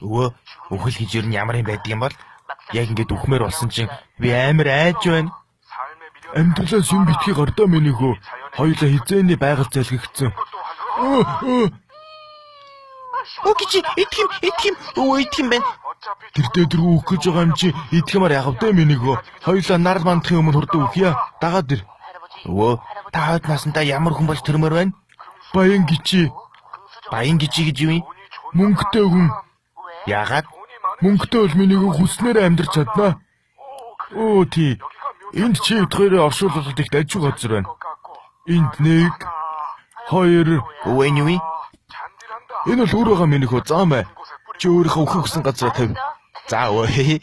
Өвөө, үхэл гэж юу ямар юм байд юм бол яг ингээд үхмээр болсон чинь би амар айж байна. Амьдралаас юм битгий гардаа минийхөө. Хоёулаа хизээний байгаль залгигдсан. Үгүй итгэм байна. Тэртээ дөрөв өөх гэж байгаа юм чи итгэмээр яхав дээ минийхөө. Хоёулаа нар мандахын өмнө хурдан үхье. Дагаад ир. Өвөө, та хойд насандаа ямар хүн болж төрмөр байна? Баян гिची. Баян гिची гэж юу юм? Мөнгөтэй хүн. Яагаад? Мөнгөтэй бол минийхөө хүснээр амьдрч чаднаа. Оо тий. Энд чи хоёроо оршуулгад их дажиг газар байна. Энд 1 2 Өвөө юу юм? Энэ бол өөрөө минийхөө зам бай. Чи өөрийнхөө өөхөх гэсэн газараа тавь. За өвөө.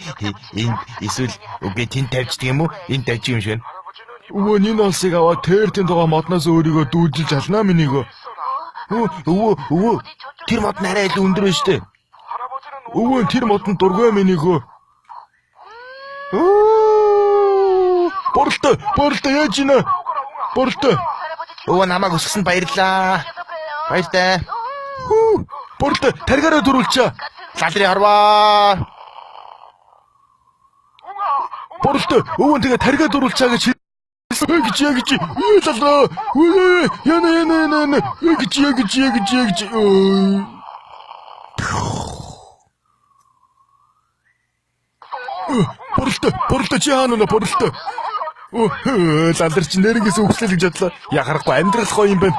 Энд эсвэл үгүй тэнд тавьчихдаг юм уу? Энд дажиг юм шиг. Өвөө энэ олсыг аваад тэртийн тугаа модноос өөрийгөө дүүжилж алнаа минийгөө. Өвөө. Тэр мод нарай илүү өндөр байна штэ. Өвөө тэр модон дургүй минийгөө. Борлоо яаж ийна? Борлоо. Өвөө намайг өсгсөнд баярлаа. Баяртай. Борлоо таргаараа дөрүүлчээ. Лалрын хорвоо. Борлоо өвөө тэгээ таргаа дөрүүлчээ гэж гэж лалаа. Яна гэж. Борлоо чи хаана борлоо. Лалар чи нэрнгэс өгслөө гэж бодлоо. Яхахгүй амьдрал гоё юм байна.